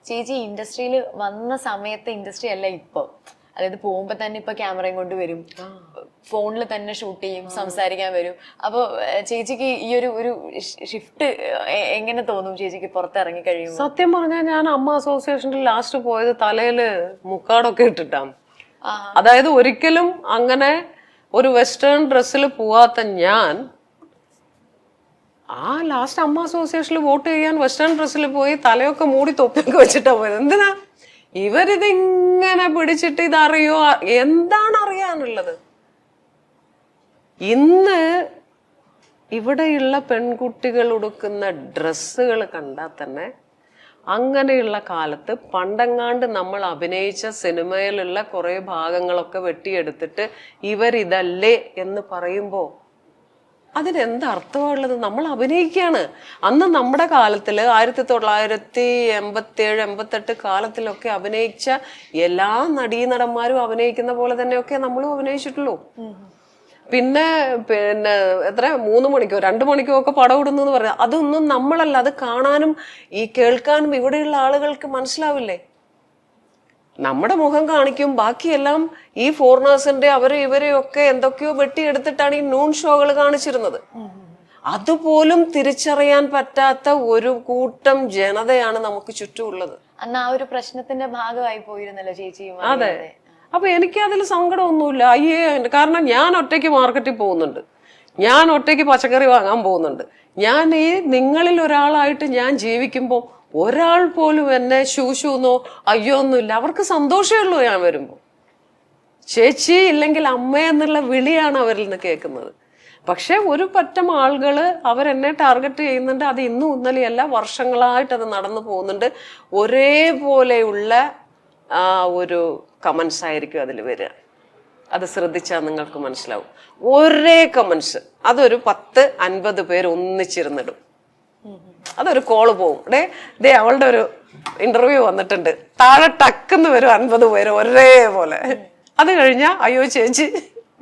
ചേച്ചി ഇൻഡസ്ട്രിയിൽ വന്ന സമയത്തെ ഇൻഡസ്ട്രി അല്ല ഇപ്പൊ. അതായത് പോകുമ്പോ തന്നെ ഇപ്പൊ ക്യാമറയും കൊണ്ട് വരും, ഫോണിൽ തന്നെ ഷൂട്ട് ചെയ്യും, സംസാരിക്കാൻ വരും. അപ്പൊ ചേച്ചിക്ക് ഈ ഒരു ഷിഫ്റ്റ് എങ്ങനെ തോന്നും ചേച്ചിക്ക് പുറത്തിറങ്ങി കഴിയുമ്പോൾ? സത്യം പറഞ്ഞാൽ ഞാൻ അമ്മ അസോസിയേഷനിൽ ലാസ്റ്റ് പോയത് തലയില് മുക്കാടൊക്കെ ഇട്ടിട്ടാണ്. അതായത് ഒരിക്കലും അങ്ങനെ ഒരു വെസ്റ്റേൺ ഡ്രസ്സിൽ പോവാത്ത ഞാൻ ആ ലാസ്റ്റ് അമ്മ അസോസിയേഷനിൽ വോട്ട് ചെയ്യാൻ വെസ്റ്റേൺ ഡ്രസ്സിൽ പോയി തലയൊക്കെ മൂടി തൊപ്പിയൊക്കെ വെച്ചിട്ടാ പോയത്. എന്തിനാ? ഇവരിതിങ്ങനെ പിടിച്ചിട്ട് ഇതറിയോ, എന്താണ് അറിയാനുള്ളത്? ഇന്ന് ഇവിടെയുള്ള പെൺകുട്ടികൾ ഉടുക്കുന്ന ഡ്രസ്സുകൾ കണ്ടാൽ തന്നെ അങ്ങനെയുള്ള കാലത്ത് പണ്ടെങ്ങാണ്ട് നമ്മൾ അഭിനയിച്ച സിനിമയിലുള്ള കുറെ ഭാഗങ്ങളൊക്കെ വെട്ടിയെടുത്തിട്ട് ഇവരിതല്ലേ എന്ന് പറയുമ്പോൾ അതിനെന്ത് അർത്ഥമുള്ളത്? നമ്മൾ അഭിനയിക്കുകയാണ്. അന്ന് നമ്മുടെ കാലത്തിൽ 1987, 88 കാലത്തിലൊക്കെ അഭിനയിച്ച എല്ലാ നടീനടന്മാരും അഭിനയിക്കുന്ന പോലെ തന്നെയൊക്കെ നമ്മളും അഭിനയിച്ചിട്ടുള്ളൂ. പിന്നെ എത്ര 3 മണിക്കോ 2 മണിക്കോ ഒക്കെ പടം ഇടുന്നു പറഞ്ഞാൽ അതൊന്നും നമ്മളല്ല. അത് കാണാനും ഈ കേൾക്കാനും ഇവിടെയുള്ള ആളുകൾക്ക് മനസ്സിലാവില്ലേ? നമ്മുടെ മുഖം കാണിക്കും, ബാക്കിയെല്ലാം ഈ ഫോറിനേഴ്സിന്റെ ഇവരെയൊക്കെ എന്തൊക്കെയോ വെട്ടിയെടുത്തിട്ടാണ് ഈ നൂൺ ഷോകൾ കാണിച്ചിരുന്നത്. അതുപോലും തിരിച്ചറിയാൻ പറ്റാത്ത ഒരു കൂട്ടം ജനതയാണ് നമുക്ക് ചുറ്റുമുള്ളത്. അന്ന് ആ ഒരു പ്രശ്നത്തിന്റെ ഭാഗമായി പോയിരുന്നല്ലോ ചേച്ചി. അതെ. അപ്പൊ എനിക്ക് അതിൽ സങ്കടമൊന്നുമില്ല. അയ്യേ, കാരണം ഞാൻ ഒറ്റയ്ക്ക് മാർക്കറ്റിൽ പോകുന്നുണ്ട്, ഞാൻ ഒറ്റയ്ക്ക് പച്ചക്കറി വാങ്ങാൻ പോകുന്നുണ്ട്. ഞാൻ ഈ നിങ്ങളിൽ ഒരാളായിട്ട് ഞാൻ ജീവിക്കുമ്പോൾ ഒരാൾ പോലും എന്നെ ശൂശൂന്നോ അയ്യോന്നില്ല. അവർക്ക് സന്തോഷമേ ഉള്ളൂ ഞാൻ വരുമ്പോൾ. ചേച്ചി ഇല്ലെങ്കിൽ അമ്മ എന്നുള്ള വിളിയാണ് അവരിൽ നിന്ന് കേൾക്കുന്നത്. പക്ഷെ ഒരു പറ്റം ആളുകൾ അവരെന്നെ ടാർഗറ്റ് ചെയ്യുന്നുണ്ട്. അത് ഇന്നും ഇന്നലെയല്ല, വർഷങ്ങളായിട്ട് അത് നടന്നു പോകുന്നുണ്ട്. ഒരേപോലെയുള്ള ഒരു കമൻസ് ആയിരിക്കും അതിൽ വരിക. അത് ശ്രദ്ധിച്ചാൽ നിങ്ങൾക്ക് മനസ്സിലാവും. ഒരേ കമൻസ്, അതൊരു 10-50 പേര് ഒന്നിച്ചിരുന്നിടും. അതൊരു കോള് പോവും, ദേ അവളുടെ ഒരു ഇന്റർവ്യൂ വന്നിട്ടുണ്ട്, താഴെ ടക്കെന്ന് വരും 50 പേര് ഒരേപോലെ. അത് കഴിഞ്ഞാൽ അയ്യോ ചേച്ചി,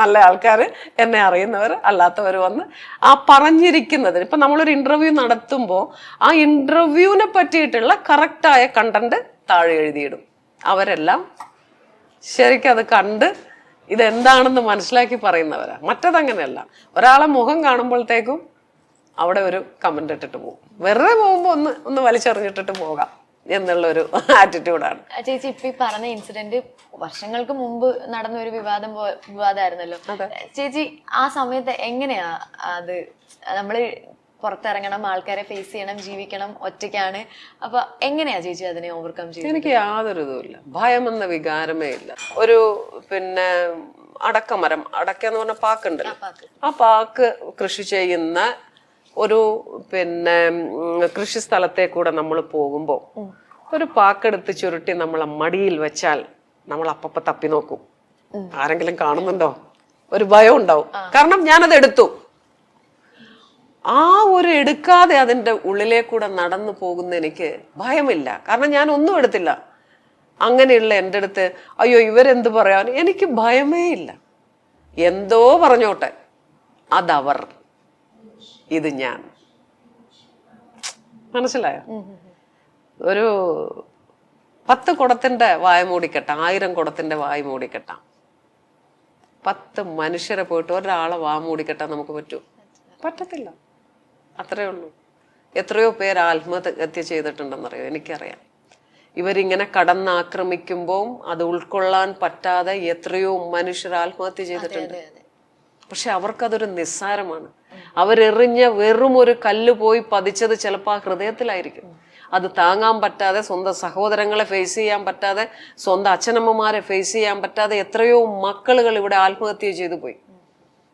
നല്ല ആൾക്കാർ, എന്നെ അറിയുന്നവർ അല്ലാത്തവർ വന്ന് ആ പറഞ്ഞിരിക്കുന്നതിന് ഇപ്പൊ നമ്മളൊരു ഇന്റർവ്യൂ നടത്തുമ്പോൾ ആ ഇന്റർവ്യൂവിനെ പറ്റിയിട്ടുള്ള കറക്റ്റായ കണ്ടന്റ് താഴെ എഴുതിയിടും. അവരെല്ലാം ശരിക്കും അത് കണ്ട് ഇതെന്താണെന്ന് മനസ്സിലാക്കി പറയുന്നവരാ. മറ്റതങ്ങനെയല്ല. ഒരാളെ മുഖം കാണുമ്പോഴത്തേക്കും അവിടെ ഒരു കമന്റ് ഇട്ടിട്ട് പോകും. വെറുതെ പോകുമ്പോൾ ഒന്ന് വലിച്ചെറിഞ്ഞിട്ടിട്ട് പോകാം എന്നുള്ളൊരു ആറ്റിറ്റ്യൂഡാണ്. ചേച്ചി ഇപ്പൊ ഈ പറഞ്ഞ ഇൻസിഡന്റ് വർഷങ്ങൾക്ക് മുമ്പ് നടന്ന ഒരു വിവാദമായിരുന്നല്ലോ. ചേച്ചി ആ സമയത്ത് എങ്ങനെയാ അത്? നമ്മള് പുറത്തിറങ്ങണം, ആൾക്കാരെ ഫേസ് ചെയ്യണം, ജീവിക്കണം, ഒറ്റയ്ക്കാണ്. അപ്പൊ എങ്ങനെയാ ചേച്ചി അതിനെ ഓവർകം ചെയ്യുന്നത്? എനിക്ക് യാതൊരു ഇതുമില്ല, ഭയം എന്ന വികാരമേ ഇല്ല. ഒരു അടക്കമരം, അടക്ക എന്ന് പറഞ്ഞ പാക്കുണ്ടല്ലോ, ആ പാക്ക് കൃഷി ചെയ്യുന്ന ഒരു കൃഷി സ്ഥലത്തെ കൂടെ നമ്മൾ പോകുമ്പോൾ ഒരു പാക്കെടുത്ത് ചുരുട്ടി നമ്മളെ മടിയിൽ വെച്ചാൽ നമ്മൾ അപ്പപ്പ തപ്പി നോക്കും, ആരെങ്കിലും കാണുന്നുണ്ടോ? ഒരു ഭയം ഉണ്ടാവും. കാരണം ഞാനത് എടുത്തു. ആ ഒരു എടുക്കാതെ അതിൻ്റെ ഉള്ളിലേക്കൂടെ നടന്നു പോകുന്ന എനിക്ക് ഭയമില്ല. കാരണം ഞാൻ ഒന്നും എടുത്തില്ല. അങ്ങനെയുള്ള എൻ്റെ അടുത്ത് അയ്യോ ഇവരെന്ത് പറയാൻ, എനിക്ക് ഭയമേ ഇല്ല. എന്തോ പറഞ്ഞോട്ടെ, അതവർ, ഇത് ഞാൻ. മനസ്സിലായോ? ഒരു 10 കുടത്തിന്റെ വായ മൂടിക്കെട്ടാം, 1000 കുടത്തിന്റെ വായ മൂടിക്കെട്ടാം. 10 മനുഷ്യരെ പോയിട്ട് ഒരാളെ വാ മൂടിക്കെട്ടാൻ നമുക്ക് പറ്റൂ? പറ്റത്തില്ല. അത്രേ ഉള്ളൂ. എത്രയോ പേര് ആത്മഹത്യ ചെയ്തിട്ടുണ്ടെന്നറിയോ? എനിക്കറിയാം. ഇവരിങ്ങനെ കടന്നാക്രമിക്കുമ്പോൾ അത് ഉൾക്കൊള്ളാൻ പറ്റാതെ എത്രയോ മനുഷ്യർ ആത്മഹത്യ ചെയ്തിട്ടുണ്ട്. പക്ഷെ അവർക്കതൊരു നിസ്സാരമാണ്. അവരെറിഞ്ഞ വെറും ഒരു കല്ല് പോയി പതിച്ചത് ചിലപ്പോൾ ആ ഹൃദയത്തിലായിരിക്കും. അത് താങ്ങാൻ പറ്റാതെ, സ്വന്തം സഹോദരങ്ങളെ ഫേസ് ചെയ്യാൻ പറ്റാതെ, സ്വന്തം അച്ഛനമ്മമാരെ ഫേസ് ചെയ്യാൻ പറ്റാതെ എത്രയോ മക്കളുകൾ ഇവിടെ ആത്മഹത്യ ചെയ്തു പോയി.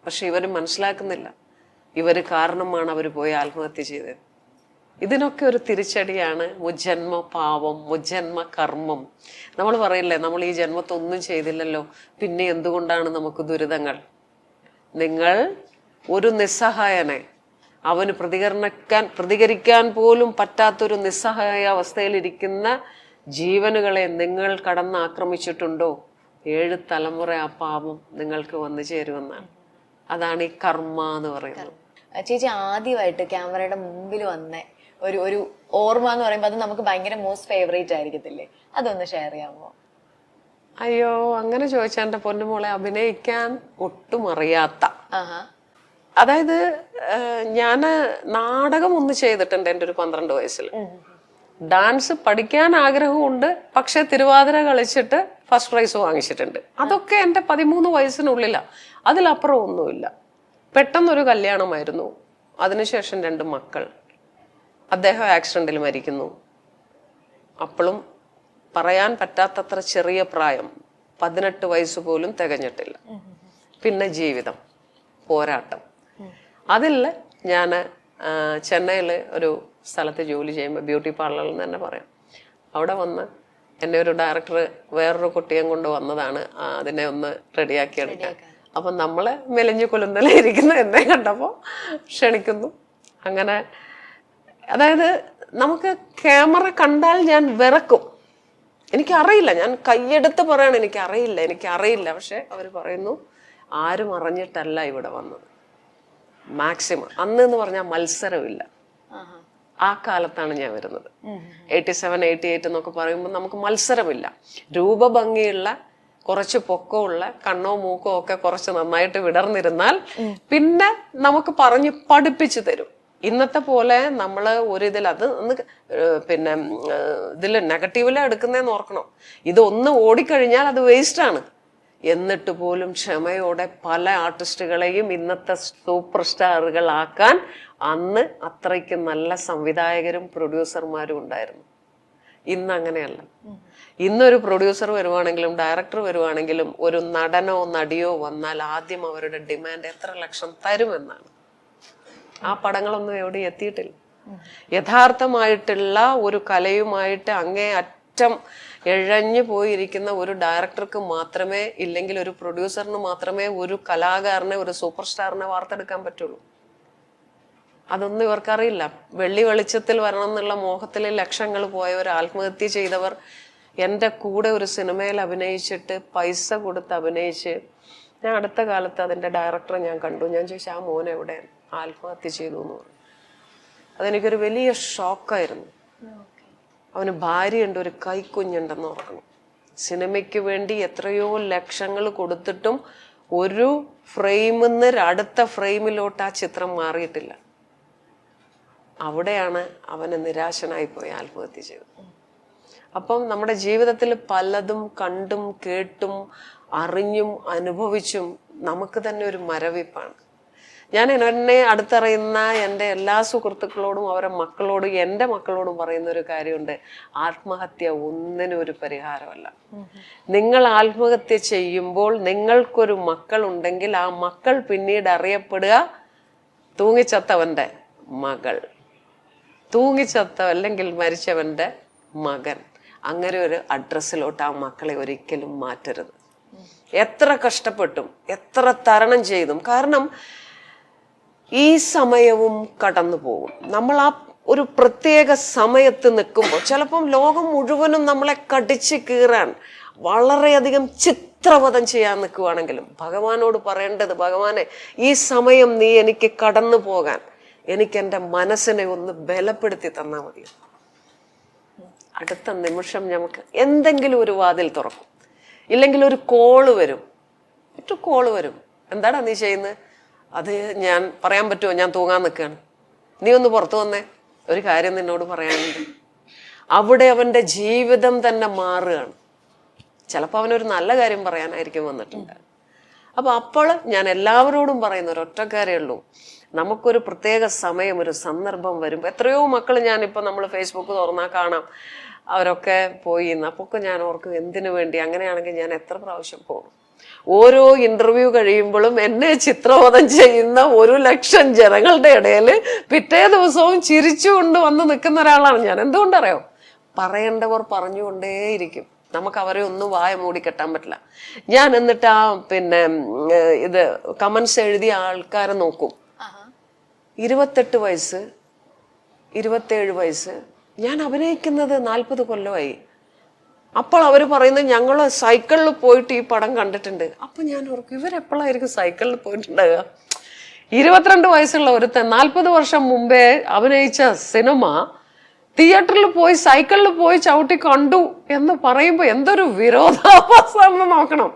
പക്ഷെ ഇവർ മനസ്സിലാക്കുന്നില്ല, ഇവര് കാരണമാണ് അവർ പോയി ആത്മഹത്യ ചെയ്തത്. ഇതിനൊക്കെ ഒരു തിരിച്ചടിയാണ് മുജ്ജന്മ പാവം, മുജ്ജന്മ കർമ്മം. നമ്മൾ പറയില്ലേ, നമ്മൾ ഈ ജന്മത്തൊന്നും ചെയ്തില്ലല്ലോ, പിന്നെ എന്തുകൊണ്ടാണ് നമുക്ക് ദുരിതങ്ങൾ? നിങ്ങൾ ഒരു നിസ്സഹായനെ, അവന് പ്രതികരിക്കാൻ പോലും പറ്റാത്തൊരു നിസ്സഹായ അവസ്ഥയിലിരിക്കുന്ന ജീവനുകളെ നിങ്ങൾ കടന്നാക്രമിച്ചിട്ടുണ്ടോ? 7 തലമുറ ആ പാപം നിങ്ങൾക്ക് വന്നു ചേരുമെന്നാണ്. അതാണ് ഈ കർമ്മ എന്ന് പറയുന്നത്. ചേച്ചി ആദ്യമായിട്ട് ക്യാമറയുടെ മുമ്പിൽ വന്ന ഒരു ഓർമ്മ എന്ന് പറയുമ്പോൾ അത് നമുക്ക് ഭയങ്കര മോസ്റ്റ് ഫേവറേറ്റ് ആയിരിക്കത്തില്ലേ? അതൊന്ന് ഷെയർ ചെയ്യാമോ? അയ്യോ, അങ്ങനെ ചോദിച്ചാൽ എൻ്റെ പൊന്നുമോളെ, അഭിനയിക്കാൻ ഒട്ടും അറിയാത്ത, അതായത് ഞാൻ നാടകം ഒന്ന് ചെയ്തിട്ടുണ്ട് എൻ്റെ ഒരു 12 വയസ്സിൽ. ഡാൻസ് പഠിക്കാൻ ആഗ്രഹമുണ്ട്, പക്ഷെ തിരുവാതിര കളിച്ചിട്ട് ഫസ്റ്റ് പ്രൈസ് വാങ്ങിച്ചിട്ടുണ്ട്. അതൊക്കെ എൻ്റെ 13 വയസ്സിനുള്ളിലാണ്, അതിലപ്പുറം ഒന്നുമില്ല. പെട്ടെന്നൊരു കല്യാണമായിരുന്നു, അതിനുശേഷം 2 മക്കൾ. അദ്ദേഹം ആക്സിഡന്റിൽ മരിക്കുന്നു. അപ്പോഴും പറയാൻ പറ്റാത്തത്ര ചെറിയ പ്രായം, 18 വയസ്സ് പോലും തികഞ്ഞിട്ടില്ല. പിന്നെ ജീവിതം, പോരാട്ടം. അതിൽ ഞാൻ ചെന്നൈയിൽ ഒരു സ്ഥലത്ത് ജോലി ചെയ്യുമ്പോൾ, ബ്യൂട്ടി പാർലറിൽ നിന്ന് തന്നെ പറയാം, അവിടെ വന്ന് എന്നെ ഒരു ഡയറക്ടർ വേറൊരു കുട്ടിയെ കൊണ്ട് വന്നതാണ് അതിനെ ഒന്ന് റെഡിയാക്കി എടുക്കാൻ. അപ്പം നമ്മളെ മെലിഞ്ഞു കൊലുന്നല ഇരിക്കുന്ന എന്നെ കണ്ടപ്പോൾ ക്ഷണിക്കുന്നു. അങ്ങനെ അതായത് നമുക്ക് ക്യാമറ കണ്ടാൽ ഞാൻ വിറക്കും. എനിക്കറിയില്ല, ഞാൻ കൈയെടുത്ത് പറയണം എനിക്കറിയില്ല. പക്ഷെ അവർ പറയുന്നു ആരും അറിഞ്ഞിട്ടല്ല ഇവിടെ വന്നത്. മാക്സിമം അന്ന് എന്ന് പറഞ്ഞാൽ മത്സരമില്ല. ആ കാലത്താണ് ഞാൻ വരുന്നത്. 87, 88 എന്നൊക്കെ പറയുമ്പോൾ നമുക്ക് മത്സരമില്ല. രൂപഭംഗിയുള്ള, കുറച്ച് പൊക്കമുള്ള, കണ്ണോ മൂക്കോ ഒക്കെ കുറച്ച് നന്നായിട്ട് വിടർന്നിരുന്നാൽ പിന്നെ നമുക്ക് പറഞ്ഞ് പഠിപ്പിച്ചു തരും. ഇന്നത്തെ പോലെ നമ്മള് ഒരിതിൽ അത് പിന്നെ ഇതിൽ നെഗറ്റീവില് എടുക്കുന്നതെന്ന് ഓർക്കണം. ഇതൊന്ന് ഓടിക്കഴിഞ്ഞാൽ അത് വേസ്റ്റാണ്. എന്നിട്ട് പോലും ക്ഷമയോടെ പല ആർട്ടിസ്റ്റുകളെയും ഇന്നത്തെ സൂപ്പർ സ്റ്റാറുകളാക്കാൻ അന്ന് അത്രയ്ക്ക് നല്ല സംവിധായകരും പ്രൊഡ്യൂസർമാരും ഉണ്ടായിരുന്നു. ഇന്ന് അങ്ങനെയല്ല. ഇന്നൊരു പ്രൊഡ്യൂസർ വരുവാണെങ്കിലും ഡയറക്ടർ വരുവാണെങ്കിലും ഒരു നടനോ നടിയോ വന്നാൽ ആദ്യം അവരുടെ ഡിമാൻഡ് എത്ര ലക്ഷം തരുമെന്നാണ്. ആ പടങ്ങളൊന്നും എവിടെ എത്തിയിട്ടില്ല. യഥാർത്ഥമായിട്ടുള്ള ഒരു കലയുമായിട്ട് അങ്ങേ അറ്റം എഴഞ്ഞു പോയിരിക്കുന്ന ഒരു ഡയറക്ടർക്ക് മാത്രമേ, ഇല്ലെങ്കിൽ ഒരു പ്രൊഡ്യൂസറിന് മാത്രമേ ഒരു കലാകാരനെ, ഒരു സൂപ്പർ സ്റ്റാറിനെ വാർത്തെടുക്കാൻ പറ്റുള്ളൂ. അതൊന്നും ഇവർക്കറിയില്ല. വെള്ളി വെളിച്ചത്തിൽ വരണം എന്നുള്ള മോഹത്തിൽ ലക്ഷങ്ങൾ പോയവർ, ആത്മഹത്യ ചെയ്തവർ, എൻ്റെ കൂടെ ഒരു സിനിമയിൽ അഭിനയിച്ചിട്ട് പൈസ കൊടുത്ത് അഭിനയിച്ച്, ഞാൻ അടുത്ത കാലത്ത് അതിൻ്റെ ഡയറക്ടറെ ഞാൻ കണ്ടു. ഞാൻ ചോദിച്ചു, ആ മോൻ എവിടെ? ആത്മഹത്യ ചെയ്തു എന്ന് പറഞ്ഞു. അതെനിക്കൊരു വലിയ ഷോക്കായിരുന്നു. അവന് ഭാര്യയുണ്ട്, ഒരു കൈക്കുഞ്ഞുണ്ടെന്ന് ഓർക്കണം. സിനിമയ്ക്ക് വേണ്ടി എത്രയോ ലക്ഷങ്ങൾ കൊടുത്തിട്ടും ഒരു ഫ്രെയിമിൽ നിന്ന് അടുത്ത ഫ്രെയിമിലോട്ട് ആ ചിത്രം മാറിയിട്ടില്ല. അവിടെയാണ് അവന് നിരാശനായി പോയി ആത്മഹത്യ ചെയ്തത്. അപ്പം നമ്മുടെ ജീവിതത്തിൽ പലതും കണ്ടും കേട്ടും അറിഞ്ഞും അനുഭവിച്ചും നമുക്ക് തന്നെ ഒരു മരവിപ്പാണ്. ഞാൻ എന്നെ അടുത്തറിയുന്ന എൻ്റെ എല്ലാ സുഹൃത്തുക്കളോടും അവരുടെ മക്കളോടും എൻ്റെ മക്കളോടും പറയുന്ന ഒരു കാര്യമുണ്ട്, ആത്മഹത്യ ഒന്നിനും ഒരു പരിഹാരമല്ല. നിങ്ങൾ ആത്മഹത്യ ചെയ്യുമ്പോൾ നിങ്ങൾക്കൊരു മക്കൾ ഉണ്ടെങ്കിൽ ആ മക്കൾ പിന്നീട് അറിയപ്പെടുക തൂങ്ങിച്ചത്തവൻ്റെ മകൾ, തൂങ്ങിച്ചത്ത അല്ലെങ്കിൽ മരിച്ചവൻ്റെ മകൻ. അങ്ങനെ ഒരു അഡ്രസ്സിലോട്ട് ആ മക്കളെ ഒരിക്കലും മാറ്റരുത്. എത്ര കഷ്ടപ്പെട്ടും എത്ര തരണം ചെയ്തും, കാരണം ഈ സമയവും കടന്നു പോകും. നമ്മൾ ആ ഒരു പ്രത്യേക സമയത്ത് നിൽക്കുമ്പോൾ ചിലപ്പം ലോകം മുഴുവനും നമ്മളെ കടിച്ച് കീറാൻ വളരെയധികം ചിത്രവധം ചെയ്യാൻ നിൽക്കുവാണെങ്കിലും ഭഗവാനോട് പറയേണ്ടത്, ഭഗവാനെ ഈ സമയം നീ എനിക്ക് കടന്നു പോകാൻ എനിക്ക് എൻ്റെ മനസ്സിനെ ഒന്ന് ബലപ്പെടുത്തി തന്നാൽ മതി. അടുത്ത നിമിഷം നമുക്ക് എന്തെങ്കിലും ഒരു വാതിൽ തുറക്കും, ഇല്ലെങ്കിൽ ഒരു കോള് വരും, എന്താടാ നീ ചെയ്യുന്നത്? അത് ഞാൻ പറയാൻ പറ്റുമോ? ഞാൻ തൂങ്ങാൻ നിൽക്കുകയാണ്, നീ ഒന്ന് പുറത്തു വന്നേ, ഒരു കാര്യം നിന്നോട് പറയാനുണ്ട്. അവിടെ അവൻ്റെ ജീവിതം തന്നെ മാറുകയാണ്. ചിലപ്പോൾ അവനൊരു നല്ല കാര്യം പറയാനായിരിക്കും വന്നിട്ടുണ്ട്. അപ്പൊ അപ്പോൾ ഞാൻ എല്ലാവരോടും പറയുന്ന ഒരൊറ്റ കാര്യമുള്ളൂ, നമുക്കൊരു പ്രത്യേക സമയം, ഒരു സന്ദർഭം വരുമ്പോൾ, എത്രയോ മക്കൾ ഞാനിപ്പോൾ നമ്മൾ ഫേസ്ബുക്ക് തുറന്നാൽ കാണാം, അവരൊക്കെ പോയി. അപ്പൊക്കെ ഞാൻ ഓർക്കും, എന്തിനു വേണ്ടി? അങ്ങനെയാണെങ്കിൽ ഞാൻ എത്ര പ്രാവശ്യം പോകും? ഓരോ ഇന്റർവ്യൂ കഴിയുമ്പോഴും എന്നെ ചിത്രവധം ചെയ്യുന്ന 1,00,000 ജനങ്ങളുടെ ഇടയിൽ പിറ്റേ ദിവസവും ചിരിച്ചുകൊണ്ട് വന്ന് നിൽക്കുന്ന ഒരാളാണ് ഞാൻ. എന്തുകൊണ്ടറിയോ? പറയേണ്ടവർ പറഞ്ഞുകൊണ്ടേയിരിക്കും. നമുക്ക് അവരെ ഒന്നും വായ മൂടിക്കെട്ടാൻ പറ്റില്ല. ഞാൻ എന്നിട്ട് ആ ഇത് കമന്റ്സ് എഴുതിയ ആൾക്കാരെ നോക്കും. 28 വയസ്സ് 27 വയസ്സ്, ഞാൻ അഭിനയിക്കുന്നത് 40 കൊല്ലമായി. അപ്പോൾ അവർ പറയുന്നത് ഞങ്ങൾ സൈക്കിളിൽ പോയിട്ട് ഈ പടം കണ്ടിട്ടുണ്ട്. അപ്പൊ ഞാൻ ഓർക്കും, ഇവരെപ്പോഴായിരിക്കും സൈക്കിളിൽ പോയിട്ടുണ്ടാകുക? 22 വയസ്സുള്ള ഒരുത്തൻ 40 വർഷം മുമ്പേ അഭിനയിച്ച സിനിമ തിയേറ്ററിൽ പോയി സൈക്കിളിൽ പോയി ചവിട്ടി കണ്ടു എന്ന് പറയുമ്പോ എന്തൊരു വിരോധാഭാസം നോക്കണം.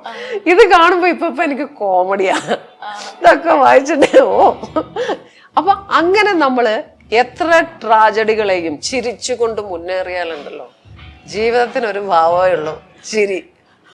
ഇത് കാണുമ്പോ ഇപ്പൊ എനിക്ക് കോമഡിയാ ഇതൊക്കെ വായിച്ചിട്ടേ. അപ്പൊ അങ്ങനെ നമ്മള് എത്ര ട്രാജഡികളെയും ചിരിച്ചുകൊണ്ട് മുന്നേറിയാലുണ്ടല്ലോ ജീവിതത്തിന് ഒരു ഭാവമേ ഉള്ളൂ, ചിരി.